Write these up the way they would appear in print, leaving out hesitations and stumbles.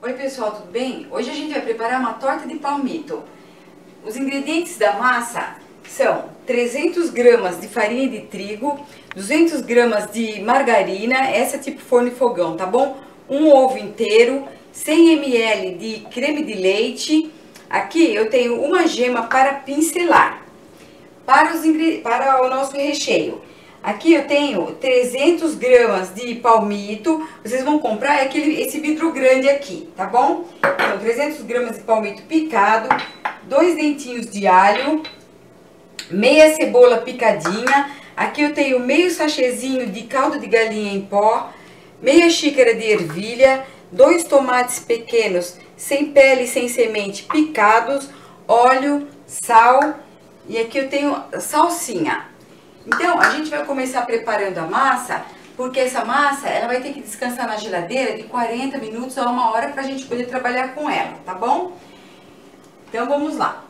Oi pessoal, tudo bem? Hoje a gente vai preparar uma torta de palmito. Os ingredientes da massa são 300 gramas de farinha de trigo, 200 gramas de margarina, essa é tipo forno e fogão, tá bom? Um ovo inteiro, 100 ml de creme de leite. Aqui eu tenho uma gema para pincelar. Para o nosso recheio, aqui eu tenho 300 gramas de palmito. Vocês vão comprar esse vidro grande aqui, tá bom? Então, 300 gramas de palmito picado, 2 dentinhos de alho, meia cebola picadinha. Aqui eu tenho meio sachêzinho de caldo de galinha em pó, meia xícara de ervilha, 2 tomates pequenos, sem pele e sem semente, picados, óleo, sal. E aqui eu tenho salsinha. Então, a gente vai começar preparando a massa, porque essa massa, ela vai ter que descansar na geladeira de 40 minutos a 1 hora pra gente poder trabalhar com ela, tá bom? Então, vamos lá.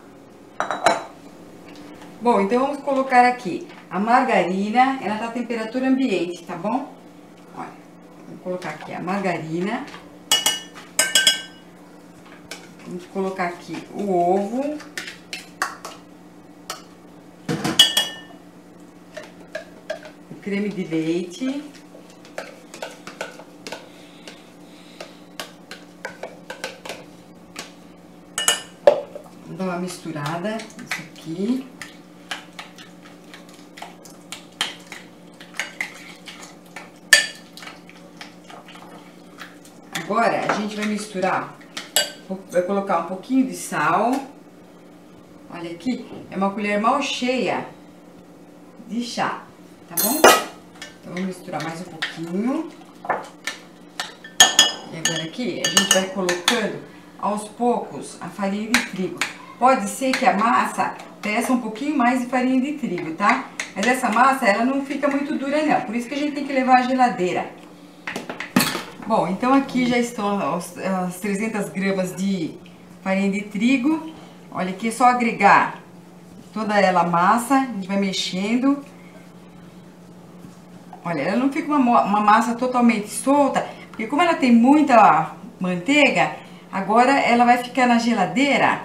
Bom, então vamos colocar aqui a margarina, ela tá a temperatura ambiente, tá bom? Olha, vou colocar aqui a margarina. Vamos colocar aqui o ovo. Creme de leite, vou dar uma misturada nisso aqui. Agora a gente vai misturar, vai colocar um pouquinho de sal. Olha aqui, é uma colher mal cheia de chá. Tá bom? Então, vou misturar mais um pouquinho. E agora aqui, a gente vai colocando aos poucos a farinha de trigo. Pode ser que a massa peça um pouquinho mais de farinha de trigo, tá? Mas essa massa, ela não fica muito dura, não. Por isso que a gente tem que levar à geladeira. Bom, então aqui já estão as 300 gramas de farinha de trigo. Olha aqui, é só agregar toda ela a massa. A gente vai mexendo. Olha, ela não fica uma massa totalmente solta, porque como ela tem muita manteiga, agora ela vai ficar na geladeira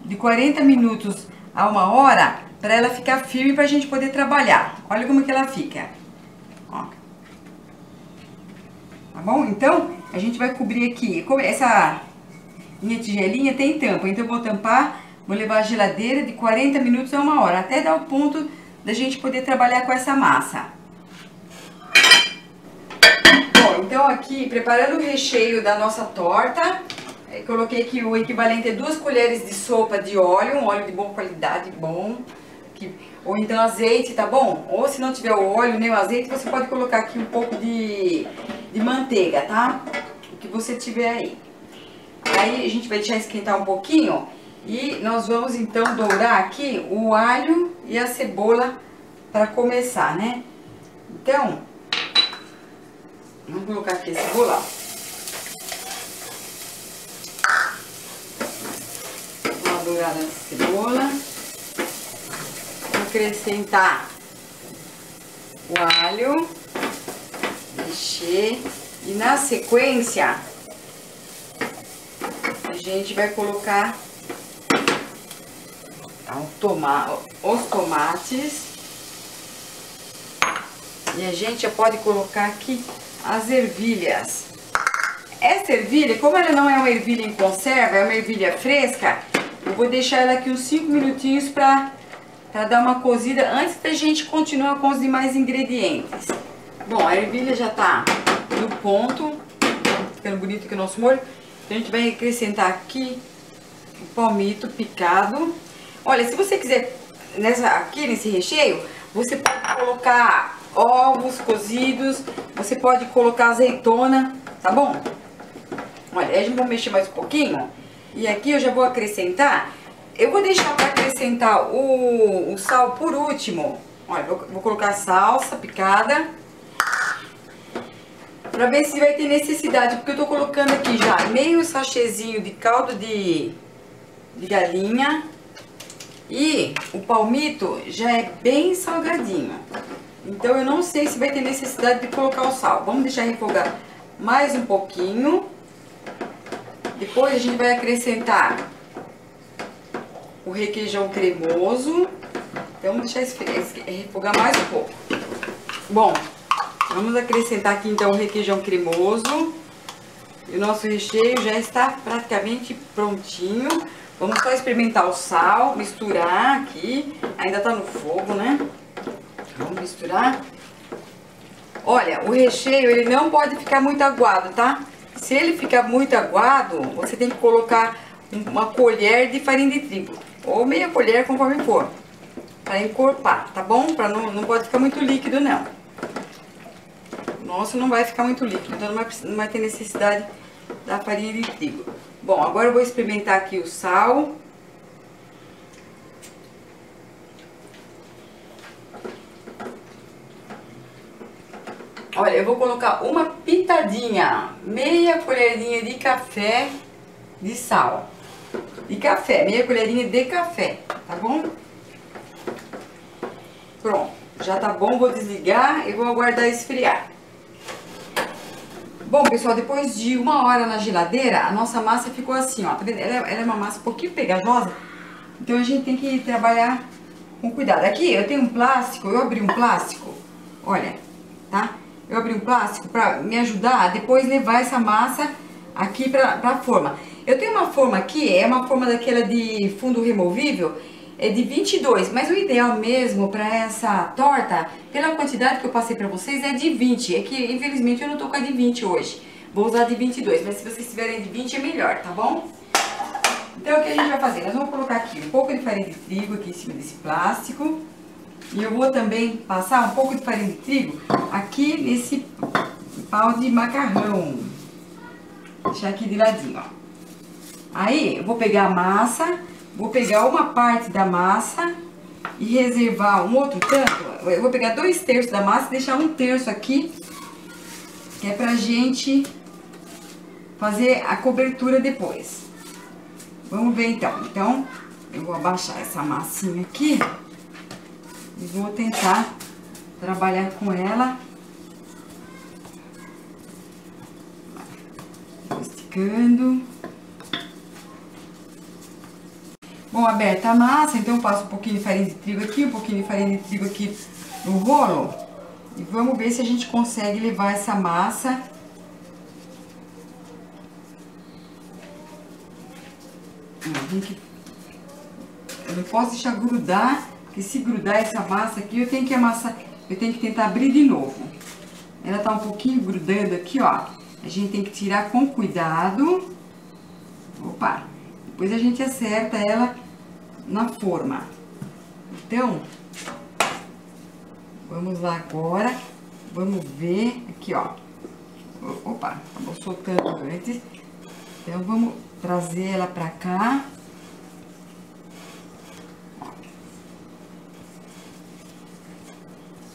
de 40 minutos a 1 hora, para ela ficar firme pra gente poder trabalhar. Olha como que ela fica. Ó. Tá bom? Então, a gente vai cobrir aqui. Essa minha tigelinha tem tampa, então eu vou tampar, vou levar à geladeira de 40 minutos a 1 hora, até dar o ponto da gente poder trabalhar com essa massa. Bom, então aqui, preparando o recheio da nossa torta, coloquei aqui o equivalente a 2 colheres de sopa de óleo, um óleo de boa qualidade, bom, ou então azeite, tá bom? Ou se não tiver o óleo nem o azeite, você pode colocar aqui um pouco de manteiga, tá? O que você tiver aí. Aí a gente vai deixar esquentar um pouquinho. E nós vamos então dourar aqui o alho e a cebola para começar, né? Então, vamos colocar aqui a cebola. Uma dourada na cebola. Vou acrescentar o alho. Mexer. E na sequência, a gente vai colocar os tomates. E a gente já pode colocar aqui as ervilhas. Essa ervilha, como ela não é uma ervilha em conserva, é uma ervilha fresca, eu vou deixar ela aqui uns 5 minutinhos para dar uma cozida antes da gente continuar com os demais ingredientes. Bom, a ervilha já tá no ponto, ficando bonito aqui o nosso molho. Então a gente vai acrescentar aqui o palmito picado. Olha, se você quiser, aqui nesse recheio, você pode colocar ovos cozidos, você pode colocar azeitona, tá bom? Olha, a gente vai mexer mais um pouquinho. E aqui eu já vou acrescentar, eu vou deixar para acrescentar o sal por último. Olha, vou colocar salsa picada, para ver se vai ter necessidade, porque eu tô colocando aqui já meio sachêzinho de caldo de galinha. E o palmito já é bem salgadinho. Então eu não sei se vai ter necessidade de colocar o sal. Vamos deixar refogar mais um pouquinho. Depois a gente vai acrescentar o requeijão cremoso. Então, vamos deixar refogar mais um pouco. Bom, vamos acrescentar aqui então o requeijão cremoso. E o nosso recheio já está praticamente prontinho. Vamos só experimentar o sal, misturar aqui. Ainda tá no fogo, né? Vamos misturar. Olha, o recheio ele não pode ficar muito aguado, tá? Se ele ficar muito aguado, você tem que colocar uma colher de farinha de trigo. Ou meia colher, conforme for. Para encorpar, tá bom? Não pode ficar muito líquido, não. Nossa, não vai ficar muito líquido, então não vai ter necessidade da farinha de trigo. Bom, agora eu vou experimentar aqui o sal. Olha, eu vou colocar uma pitadinha, meia colherinha de café de sal. De café, meia colherinha de café, tá bom? Pronto, já tá bom, vou desligar e vou aguardar esfriar. Bom, pessoal, depois de 1 hora na geladeira, a nossa massa ficou assim, ó, tá vendo? Ela é uma massa um pouquinho pegajosa, então a gente tem que trabalhar com cuidado. Aqui eu tenho um plástico, eu abri um plástico, olha, tá? Eu abri um plástico pra me ajudar a depois levar essa massa aqui pra forma. Eu tenho uma forma aqui, é uma forma daquela de fundo removível, é de 22, mas o ideal mesmo para essa torta, pela quantidade que eu passei para vocês, é de 20. É que, infelizmente, eu não tô com a de 20 hoje. Vou usar de 22, mas se vocês tiverem de 20 é melhor, tá bom? Então, o que a gente vai fazer? Nós vamos colocar aqui um pouco de farinha de trigo aqui em cima desse plástico. E eu vou também passar um pouco de farinha de trigo aqui nesse pau de macarrão. Vou deixar aqui de ladinho, ó. Aí, eu vou pegar a massa... Vou pegar uma parte da massa e reservar um outro tanto. Eu vou pegar 2/3 da massa e deixar 1/3 aqui, que é pra gente fazer a cobertura depois. Vamos ver então. Então, eu vou abaixar essa massinha aqui e vou tentar trabalhar com ela. Vou esticando. Bom, aberta a massa, então eu passo um pouquinho de farinha de trigo aqui, um pouquinho de farinha de trigo aqui no rolo. E vamos ver se a gente consegue levar essa massa. Eu não posso deixar grudar, porque se grudar essa massa aqui, eu tenho que tentar abrir de novo. Ela tá um pouquinho grudando aqui, ó. A gente tem que tirar com cuidado. Opa! Depois a gente acerta ela na forma. Então, vamos lá agora. Vamos ver aqui, ó. Opa, acabou soltando antes. Então, vamos trazer ela pra cá.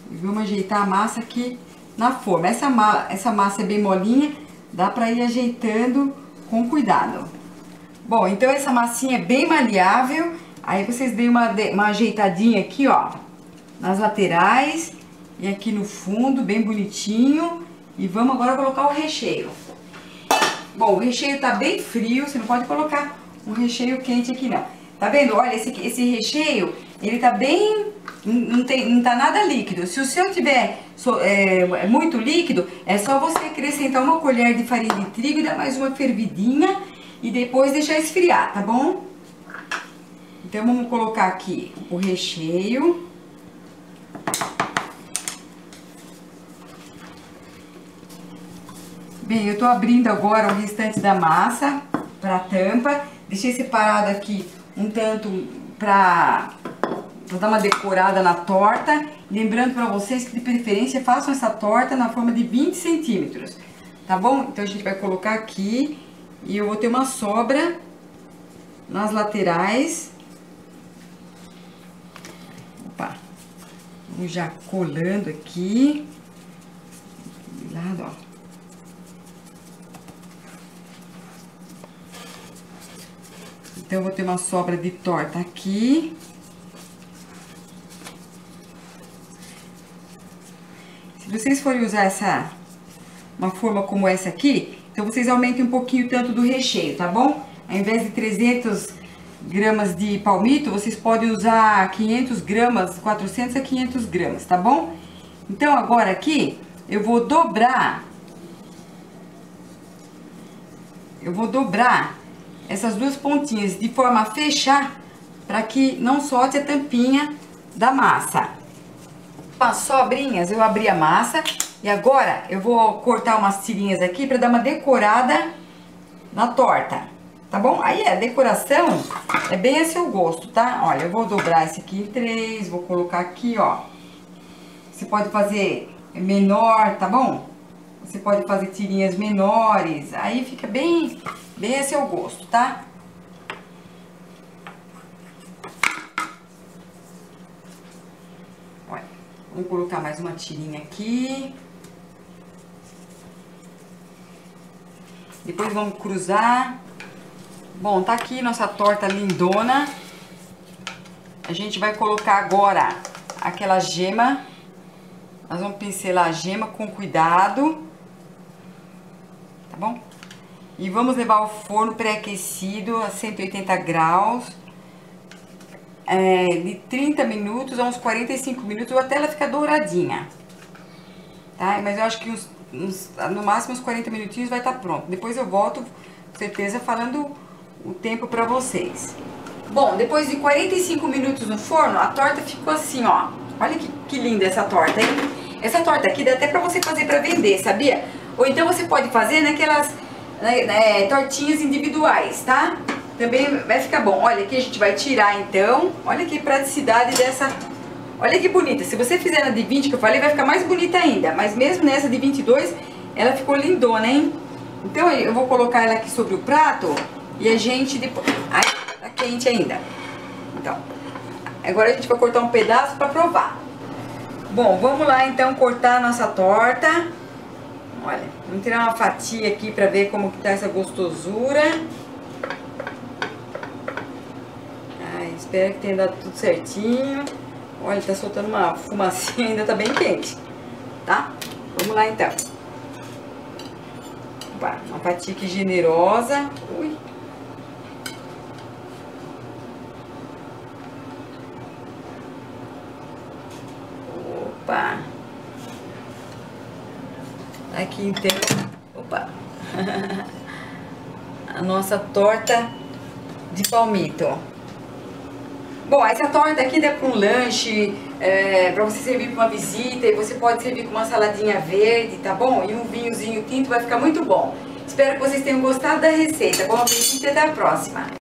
E vamos ajeitar a massa aqui na forma. Essa massa é bem molinha, dá pra ir ajeitando com cuidado. Bom, então essa massinha é bem maleável. Aí vocês deem uma ajeitadinha aqui, ó, nas laterais e aqui no fundo, bem bonitinho. E vamos agora colocar o recheio. Bom, o recheio tá bem frio, você não pode colocar um recheio quente aqui não. Tá vendo? Olha, esse recheio, ele tá bem... Não tá nada líquido. Se o seu tiver muito líquido, é só você acrescentar uma colher de farinha de trigo e dar mais uma fervidinha e depois deixar esfriar, tá bom? Então, vamos colocar aqui o recheio. Bem, eu tô abrindo agora o restante da massa pra tampa. Deixei separado aqui um tanto pra dar uma decorada na torta. Lembrando pra vocês que de preferência façam essa torta na forma de 20 centímetros, tá bom? Então a gente vai colocar aqui e eu vou ter uma sobra nas laterais. Opa, vamos já colando aqui. Do lado, ó. Então eu vou ter uma sobra de torta aqui. Se vocês forem usar uma forma como essa aqui, então Então vocês aumentem um pouquinho tanto do recheio, tá bom? Ao invés de 300 gramas de palmito, vocês podem usar 500 gramas, 400 a 500 gramas, tá bom? Então agora aqui eu vou dobrar essas duas pontinhas de forma a fechar, para que não solte a tampinha da massa. Com as sobrinhas eu abri a massa e agora eu vou cortar umas tirinhas aqui para dar uma decorada na torta, tá bom? Aí a decoração é bem a seu gosto, tá? Olha, eu vou dobrar esse aqui em 3, vou colocar aqui, ó. Você pode fazer menor, tá bom? Você pode fazer tirinhas menores, aí fica bem a seu gosto, tá? Olha, vamos colocar mais uma tirinha aqui. Depois vamos cruzar. Bom, tá aqui nossa torta lindona. A gente vai colocar agora aquela gema. Nós vamos pincelar a gema com cuidado. Tá bom? E vamos levar ao forno pré-aquecido a 180 graus. De 30 minutos a uns 45 minutos, até ela ficar douradinha. Tá? Mas eu acho que no máximo uns 40 minutinhos vai estar pronto. Depois eu volto, com certeza, falando o tempo pra vocês. Bom, depois de 45 minutos no forno, a torta ficou assim, ó. Olha que linda essa torta, hein? Essa torta aqui dá até pra você fazer pra vender, sabia? Ou então você pode fazer naquelas tortinhas individuais, tá? Também vai ficar bom. Olha, aqui a gente vai tirar então. Olha que praticidade dessa. Olha que bonita. Se você fizer na de 20 que eu falei, vai ficar mais bonita ainda. Mas mesmo nessa de 22, ela ficou lindona, hein? Então eu vou colocar ela aqui sobre o prato e a gente depois... Ai, tá quente ainda. Então, agora a gente vai cortar um pedaço pra provar. Bom, vamos lá então cortar a nossa torta. Olha, vamos tirar uma fatia aqui pra ver como que tá essa gostosura. Ai, espero que tenha dado tudo certinho. Olha, tá soltando uma fumacinha, ainda tá bem quente, tá? Vamos lá então. Opa, uma fatia aqui generosa. Ui. Opa. Aqui então, opa, a nossa torta de palmito. Bom, essa torta aqui dá para um lanche, para você servir para uma visita, e você pode servir com uma saladinha verde, tá bom? E um vinhozinho tinto vai ficar muito bom. Espero que vocês tenham gostado da receita. Bom apetite e até a próxima!